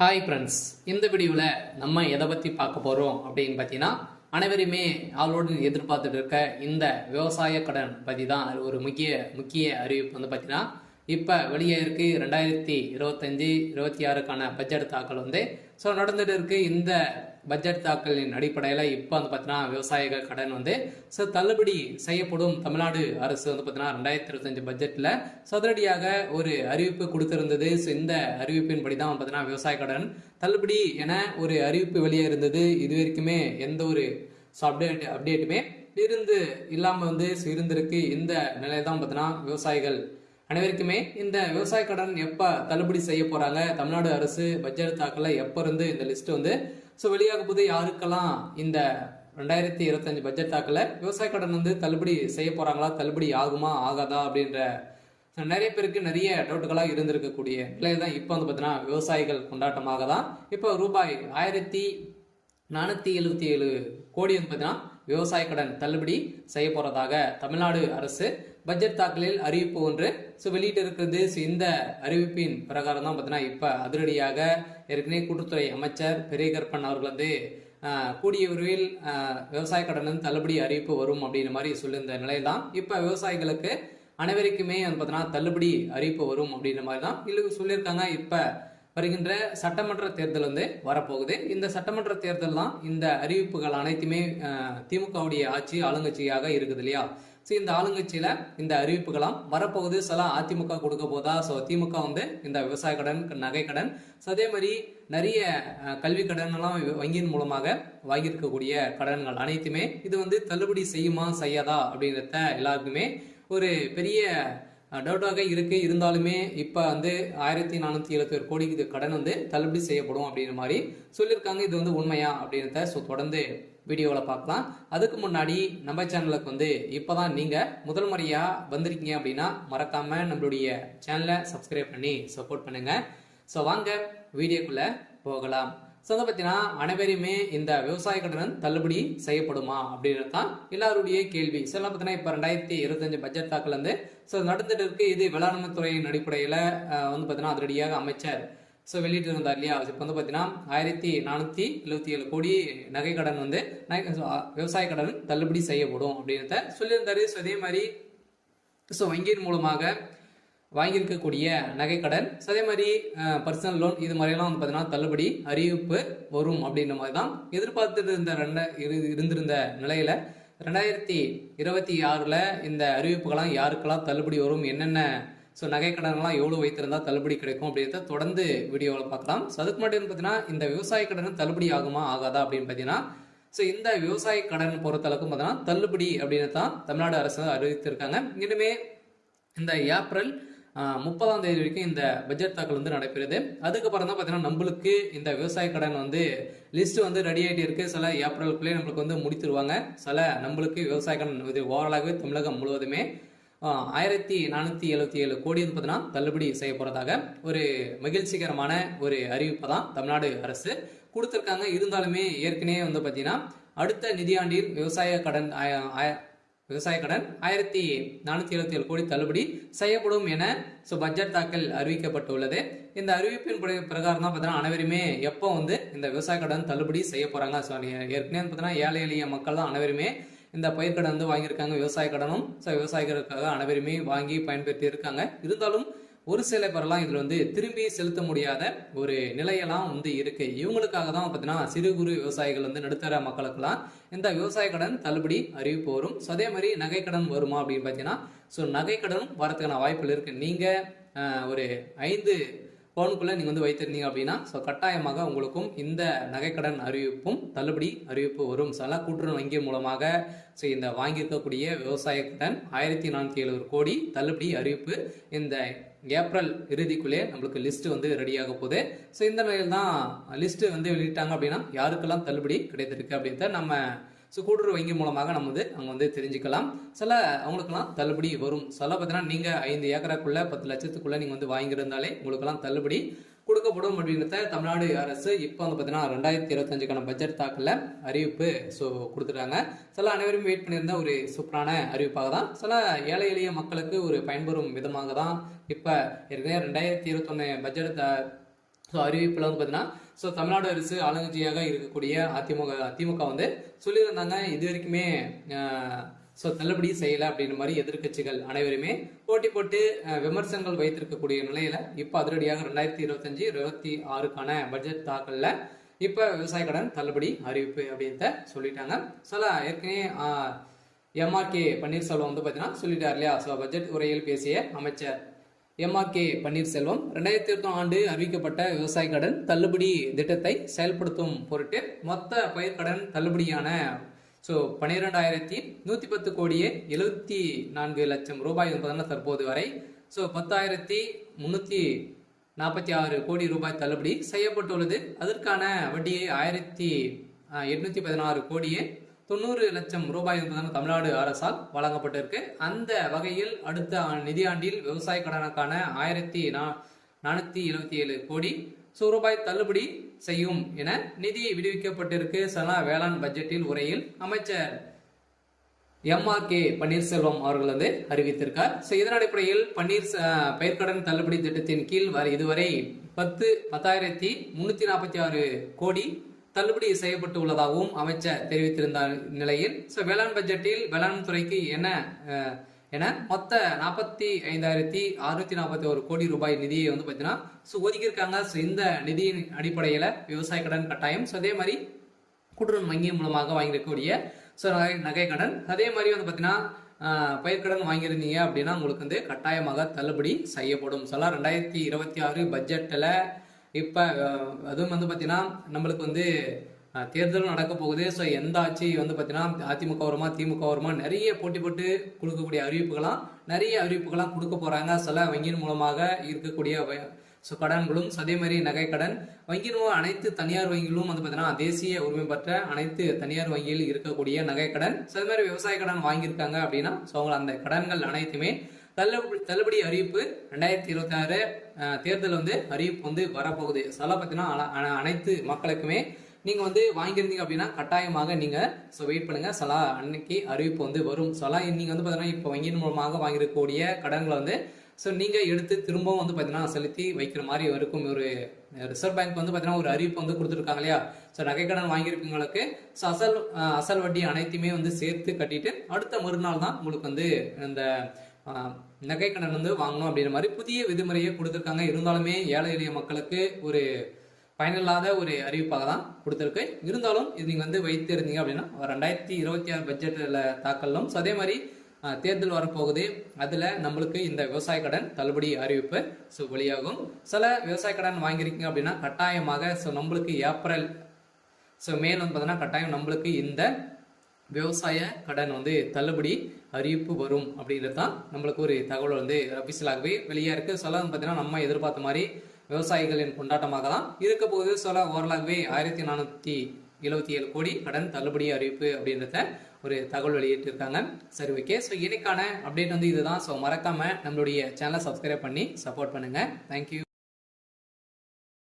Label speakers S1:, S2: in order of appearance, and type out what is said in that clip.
S1: Hi friends, இந்த வீடியோவில் நம்ம எதை பற்றி பார்க்க போகிறோம் அப்படின்னு பார்த்தீங்கன்னா, அனைவருமே ஆளோடு எதிர்பார்த்துட்டு இருக்க இந்த விவசாய கடன் பற்றி தான் ஒரு முக்கிய அறிவிப்பு வந்து பார்த்தீங்கன்னா, இப்போ வெளியே இருக்கு 2025-26க்கான பட்ஜெட் தாக்கல் வந்து நடந்துட்டு இருக்கு. இந்த பட்ஜெட் தாக்கலின் அடிப்படையில் இப்போ வந்து பார்த்தீங்கன்னா விவசாயிகள் கடன் வந்து தள்ளுபடி செய்யப்படும். தமிழ்நாடு அரசு வந்து பார்த்தீங்கன்னா 2025 பட்ஜெட்டில் சதுரடியாக ஒரு அறிவிப்பு கொடுத்திருந்தது. இந்த அறிவிப்பின்படி தான் பார்த்தீங்கன்னா விவசாய கடன் தள்ளுபடி என ஒரு அறிவிப்பு வெளியே இருந்தது. இது வரைக்குமே எந்த ஒரு அப்டேட்டுமே இல்லாமல் வந்து இருந்திருக்கு. இந்த நிலையை தான் பார்த்தீங்கன்னா விவசாயிகள் அனைவருக்குமே இந்த விவசாய கடன் எப்போ தள்ளுபடி செய்ய போறாங்க, தமிழ்நாடு அரசு பட்ஜெட் தாக்கல எப்போ இருந்து இந்த லிஸ்ட் வந்து வெளியாக போது, யாருக்கெல்லாம் இந்த 2025 பட்ஜெட் தாக்கல விவசாய கடன் வந்து தள்ளுபடி செய்ய போறாங்களா, தள்ளுபடி ஆகுமா ஆகாதா அப்படின்ற நிறைய பேருக்கு நிறைய டவுட்டுகளாக இருந்திருக்கக்கூடிய நிலையில தான் இப்போ வந்து பார்த்தீங்கன்னா விவசாயிகள் கொண்டாட்டமாக தான் இப்போ ரூபாய் 1477 கோடி வந்து பார்த்தீங்கன்னா விவசாய கடன் தள்ளுபடி செய்ய போறதாக தமிழ்நாடு அரசு பட்ஜெட் தாக்கலில் அறிவிப்பு ஒன்று வெளியிட்டு இருக்கிறது. இந்த அறிவிப்பின் பிரகாரம் தான் பார்த்தீங்கன்னா இப்ப அதிரடியாக ஏற்கனவே கூட்டுத்துறை அமைச்சர் பெரியகற்பன் அவர்கள் வந்து கூடிய விரைவில் விவசாய கடன் தள்ளுபடி அறிவிப்பு வரும் அப்படின்ற மாதிரி சொல்லியிருந்த நிலையில் தான் இப்ப விவசாயிகளுக்கு அனைவருக்குமே வந்து பார்த்தீங்கன்னா தள்ளுபடி அறிவிப்பு வரும் அப்படின்ற மாதிரி தான் சொல்லியிருக்காங்க. இப்ப வருகின்ற சட்டமன்ற தேர்தல் வந்து வரப்போகுது. இந்த சட்டமன்ற தேர்தல் தான் இந்த அறிவிப்புகள் அனைத்துமே திமுகவுடைய ஆட்சி ஆளுங்கட்சியாக இருக்குது இல்லையா. இந்த ஆளுங்கட்சியில இந்த அறிவிப்புகளாம் வரப்போகுது. சில அதிமுக கொடுக்க போதா, திமுக வந்து இந்த விவசாய கடன், நகை கடன், அதே மாதிரி நிறைய கல்வி கடன் எல்லாம் வங்கியின் மூலமாக வாங்கியிருக்கக்கூடிய கடன்கள் அனைத்துமே இது வந்து தள்ளுபடி செய்யுமா செய்யாதா அப்படின்றத எல்லாருக்குமே ஒரு பெரிய டவுட்டாக இருக்கு. இருந்தாலுமே இப்ப வந்து 1471 கோடிக்கு கடன் வந்து தள்ளுபடி செய்யப்படும் அப்படின்ற மாதிரி சொல்லியிருக்காங்க. இது வந்து உண்மையா அப்படின்றத தொடர்ந்து வீடியோவில் பார்க்கலாம். அதுக்கு முன்னாடி நம்ம சேனலுக்கு வந்து இப்போதான் நீங்க முதல் முறையா வந்திருக்கீங்க அப்படின்னா மறக்காம நம்மளுடைய சேனலை சப்ஸ்கிரைப் பண்ணி சப்போர்ட் பண்ணுங்க. வாங்க வீடியோக்குள்ள போகலாம். அதை பார்த்தீங்கன்னா அனைவருமே இந்த விவசாய கடன் தள்ளுபடி செய்யப்படுமா அப்படின்றது தான் எல்லாருடைய கேள்வி. பார்த்தீங்கன்னா இப்போ 2025 பட்ஜெட் தாக்கல் வந்து நடந்துட்டு இருக்கு. இது வேளாண்மை துறையின் அடிப்படையில் வந்து பார்த்தீங்கன்னா அதிரடியாக அமைச்சர் வெளியிட்டு இருந்தார் இல்லையா. இப்போ வந்து பார்த்தீங்கன்னா 1477 கோடி நகை கடன் வந்து விவசாய கடன் தள்ளுபடி செய்யப்படும் அப்படின்றத சொல்லியிருந்தாரு. அதே மாதிரி வங்கியின் மூலமாக வாங்கியிருக்கக்கூடிய நகை கடன், அதே மாதிரி பர்சனல் லோன், இது மாதிரிலாம் வந்து பார்த்தீங்கன்னா தள்ளுபடி அறிவிப்பு வரும் அப்படின்ற மாதிரி தான் எதிர்பார்த்துட்டு இருந்திருந்த நிலையில 2026 இந்த அறிவிப்புகள்லாம் யாருக்கெல்லாம் தள்ளுபடி வரும், என்னென்ன நகை கடன்லாம் எவ்வளோ வைத்திருந்தா தள்ளுபடி கிடைக்கும் அப்படின்றத தொடர்ந்து வீடியோவில் பார்க்கலாம். அதுக்கு முன்னாடி பார்த்தீங்கன்னா இந்த விவசாய கடன் தள்ளுபடி ஆகுமா ஆகாதா அப்படின்னு பார்த்தீங்கன்னா இந்த விவசாய கடன் பொறுத்தளவுக்கும் பார்த்தீங்கன்னா தள்ளுபடி அப்படின்னு தான் தமிழ்நாடு அரசு அறிவித்திருக்காங்க. இனிமே இந்த ஏப்ரல் 30ஆம் தேதி வரைக்கும் இந்த பட்ஜெட் தாக்கல் வந்து நடைபெறுது. அதுக்கப்புறம் தான் பார்த்தீங்கன்னா நம்மளுக்கு இந்த விவசாய கடன் வந்து லிஸ்ட் வந்து ரெடி ஆகிட்டு இருக்கு. சில ஏப்ரலுக்குள்ளே நம்மளுக்கு வந்து முடித்துருவாங்க. சில நம்மளுக்கு விவசாய கடன் இது ஓவராலாகவே தமிழகம் முழுவதுமே 1477 கோடி வந்து பார்த்தீங்கன்னா தள்ளுபடி செய்ய போறதாக ஒரு மகிழ்ச்சிகரமான ஒரு அறிவிப்பை தான் தமிழ்நாடு அரசு கொடுத்திருக்காங்க. இருந்தாலுமே ஏற்கனவே வந்து பார்த்தீங்கன்னா அடுத்த நிதியாண்டில் விவசாய கடன் 1477 கோடி தள்ளுபடி செய்யப்படும் என பட்ஜெட் தாக்கல் அறிவிக்கப்பட்டுள்ளது. இந்த அறிவிப்பின் பிரகாரம் தான் பார்த்தீங்கன்னா அனைவருமே எப்போ வந்து இந்த விவசாய கடன் தள்ளுபடி செய்ய போறாங்க. ஏற்கனவே பார்த்தீங்கன்னா ஏழை எளிய மக்கள் தான் அனைவருமே இந்த பயிர்க்கடன் வந்து வாங்கியிருக்காங்க. விவசாய கடனும் விவசாயிகளுக்காக அனைவருமே வாங்கி பயன்பெற்று இருக்காங்க. இருந்தாலும் ஒரு சில பேரெல்லாம் இதுல வந்து திரும்பி செலுத்த முடியாத ஒரு நிலையெல்லாம் வந்து இருக்கு. இவங்களுக்காக தான் பார்த்தீங்கன்னா சிறு குறு விவசாயிகள் வந்து நடுத்தர மக்களுக்கெல்லாம் இந்த விவசாய கடன் தள்ளுபடி அறிவிப்பு வரும். அதே மாதிரி நகை கடன் வருமா அப்படின்னு பார்த்தீங்கன்னா நகை கடனும் வரதுக்கான வாய்ப்புகள் இருக்கு. நீங்க ஒரு 5 பவுனுக்குள்ள நீங்க வந்து வைத்திருந்தீங்க அப்படின்னா கட்டாயமாக உங்களுக்கும் இந்த நகைக்கடன் அறிவிப்பும் தள்ளுபடி அறிவிப்பு வரும். சில கூட்டுறவு வங்கி மூலமாக இந்த வாங்கியிருக்கக்கூடிய விவசாய கடன் 1477 கோடி தள்ளுபடி அறிவிப்பு இந்த ஏப்ரல் இறுதிக்குள்ளே நம்மளுக்கு லிஸ்ட் வந்து ரெடியாக போகுது. இந்த நிலையில் தான் லிஸ்ட் வந்து வெளியிட்டாங்க அப்படின்னா யாருக்கெல்லாம் தள்ளுபடி கிடைத்திருக்கு அப்படின்றத நம்ம கூட்டுறவு வங்கி மூலமாக நம்ம வந்து அங்கே வந்து தெரிஞ்சுக்கலாம். சில அவங்களுக்கெல்லாம் தள்ளுபடி வரும். சில பார்த்தீங்கன்னா நீங்கள் 5 ஏக்கராக்குள்ள 10 லட்சத்துக்குள்ள நீங்கள் வந்து வாங்கியிருந்தாலே உங்களுக்கெல்லாம் தள்ளுபடி கொடுக்கப்படும் அப்படின்றத தமிழ்நாடு அரசு இப்போ வந்து பார்த்தீங்கன்னா 2025க்கான பட்ஜெட் தாக்கல அறிவிப்பு கொடுத்துட்டாங்க. சில அனைவரும் வெயிட் பண்ணியிருந்த ஒரு சூப்பரான அறிவிப்பாக தான், சில ஏழை எளிய மக்களுக்கு ஒரு பயன்பெறும் விதமாக தான் இப்போ ஏற்கனவே 2021 பட்ஜெட் ஸோ அறிவிப்பில் வந்து பார்த்தீங்கன்னா ஸோ தமிழ்நாடு அரசு ஆளுங்கட்சியாக இருக்கக்கூடிய திமுக வந்து சொல்லியிருந்தாங்க இது வரைக்குமே ஸோ தள்ளுபடி செய்யலை அப்படின்ற மாதிரி எதிர்கட்சிகள் அனைவருமே போட்டி போட்டு விமர்சனங்கள் வைத்திருக்கக்கூடிய நிலையில இப்போ அதிரடியாக 2025-26க்கான பட்ஜெட் தாக்கல்ல இப்போ விவசாய கடன் தள்ளுபடி அறிவிப்பு அப்படின்றத சொல்லிட்டாங்க. ஏற்கனவே எம்ஆர்கே பன்னீர்செல்வம் வந்து பார்த்தீங்கன்னா சொல்லிட்டார் இல்லையா. ஸோ பட்ஜெட் உரையில் பேசிய அமைச்சர் எம்ஆர்கே பன்னீர்செல்வம் 2020 ஆண்டு அறிவிக்கப்பட்ட விவசாய கடன் தள்ளுபடி திட்டத்தை செயல்படுத்தும் பொருட்டு மொத்த பயிர்க்கடன் தள்ளுபடியான ஸோ 12,110 கோடியே 74 லட்சம் ரூபாய் என்பதன தற்போது வரை ஸோ 10,346 கோடி ரூபாய் தள்ளுபடி செய்யப்பட்டுள்ளது. அதற்கான வட்டியை 1,816 கோடியே 90 லட்சம் ரூபாய் என்பதான தமிழ்நாடு அரசால் வழங்கப்பட்டிருக்கு. அந்த வகையில் அடுத்த நிதியாண்டில் விவசாய கடனுக்கான 1,477 கோடி ரூபாய் தள்ளுபடி செய்யும் என நிதி விடுவிக்கப்பட்டிருக்கு. வேளாண் பட்ஜெட்டில் உரையில் அமைச்சர் எம்ஆர்கே பன்னீர்செல்வம் அவர்கள் வந்து அறிவித்திருக்கார். இதன் அடிப்படையில் பயிர்க்கடன் தள்ளுபடி திட்டத்தின் கீழ் இதுவரை 10,346 கோடி தள்ளுபடி செய்யப்பட்டு உள்ளதாகவும் அமைச்சர் தெரிவித்திருந்த நிலையில் வேளாண் பட்ஜெட்டில் வேளாண் துறைக்கு என மொத்த 45,641 கோடி ரூபாய் நிதியை வந்து பார்த்தீங்கன்னா ஒதுக்கியிருக்காங்க. இந்த நிதியின் அடிப்படையில் விவசாய கடன் கட்டாயம் அதே மாதிரி கூட்டுறவு வங்கி மூலமாக வாங்கியிருக்கக்கூடிய நகை கடன் அதே மாதிரி வந்து பார்த்தீங்கன்னா பயிர்க்கடன் வாங்கியிருந்தீங்க அப்படின்னா உங்களுக்கு வந்து கட்டாயமாக தள்ளுபடி செய்யப்படும். 2026 பட்ஜெட்டில் இப்போ அதுவும் வந்து பார்த்தீங்கன்னா நம்மளுக்கு வந்து தேர்தலும் நடக்க போகுது. ஸோ எந்த ஆட்சி வந்து பார்த்தீங்கன்னா அதிமுக வருமா திமுக வருமா நிறைய போட்டி போட்டு கொடுக்கக்கூடிய நிறைய அறிவிப்புகளாம் கொடுக்க போகிறாங்க. வங்கியின் மூலமாக இருக்கக்கூடிய கடன்களும் அதே மாதிரி நகை கடன் வங்கியின் அனைத்து தனியார் வங்கிகளும் வந்து பார்த்தீங்கன்னா தேசிய உரிமை பெற்ற அனைத்து தனியார் வங்கியில் இருக்கக்கூடிய நகை கடன் அதே மாதிரி விவசாய கடன் வாங்கியிருக்காங்க அப்படின்னா அந்த கடன்கள் அனைத்துமே தள்ளுபடி அறிவிப்பு 2026 தேர்தல் வந்து அறிவிப்பு வந்து வரப்போகுது. பார்த்தீங்கன்னா அனைத்து மக்களுக்குமே நீங்க வந்து வாங்கியிருந்தீங்க அப்படின்னா கட்டாயமாக நீங்க வெயிட் பண்ணுங்க. அன்னைக்கு அறிவிப்பு வந்து வரும். நீங்க வந்து பாத்தீங்கன்னா இப்போ வங்கியின் மூலமாக வாங்கியிருக்கக்கூடிய கடன்களை வந்து நீங்க எடுத்து திரும்பவும் வந்து பாத்தீங்கன்னா செலுத்தி வைக்கிற மாதிரி இருக்கும். ஒரு ரிசர்வ் பேங்க் வந்து பாத்தீங்கன்னா ஒரு அறிவிப்பு வந்து கொடுத்துருக்காங்க இல்லையா. நகை கடன் வாங்கியிருக்கவங்களுக்கு அசல் வட்டி அனைத்துமே வந்து சேர்த்து கட்டிட்டு அடுத்த மறுநாள் தான் உங்களுக்கு வந்து இந்த நகை கடன் வந்து வாங்கணும் அப்படின்ற மாதிரி புதிய விதிமுறையை கொடுத்துருக்காங்க. இருந்தாலுமே ஏழை எளிய மக்களுக்கு ஒரு பயனில்லாத ஒரு அறிவிப்பாக தான் கொடுத்துருக்கு. இருந்தாலும் இது நீங்கள் வந்து வைத்து இருந்தீங்க அப்படின்னா 2026 பட்ஜெட்டில் தாக்கலும் அதே மாதிரி தேர்தல் வரப்போகுது. அதில் நம்மளுக்கு இந்த விவசாய கடன் தள்ளுபடி அறிவிப்பு வெளியாகும். விவசாய கடன் வாங்கியிருக்கீங்க அப்படின்னா கட்டாயமாக நம்மளுக்கு ஏப்ரல் மேல் வந்து பார்த்தீங்கன்னா கட்டாயம் நம்மளுக்கு இந்த விவசாய கடன் வந்து தள்ளுபடி அறிவிப்பு வரும் அப்படின்றது தான் நம்மளுக்கு ஒரு தகவல் வந்து அபிஷியலாகவே வெளியே இருக்கு. பார்த்தீங்கன்னா நம்ம எதிர்பார்த்த மாதிரி விவசாயிகளின் கொண்டாட்டமாக தான் இருக்க போகுது. ஓரளவுவே 1,477 கோடி கடன் தள்ளுபடி அறிவிப்பு அப்படின்றத ஒரு தகவல் வெளியிட்டிருக்காங்க. சரி, ஓகே. இன்னைக்கான அப்டேட் வந்து இதுதான். மறக்காம நம்மளுடைய சேனலை சப்ஸ்கிரைப் பண்ணி சப்போர்ட் பண்ணுங்க. தேங்க்யூ.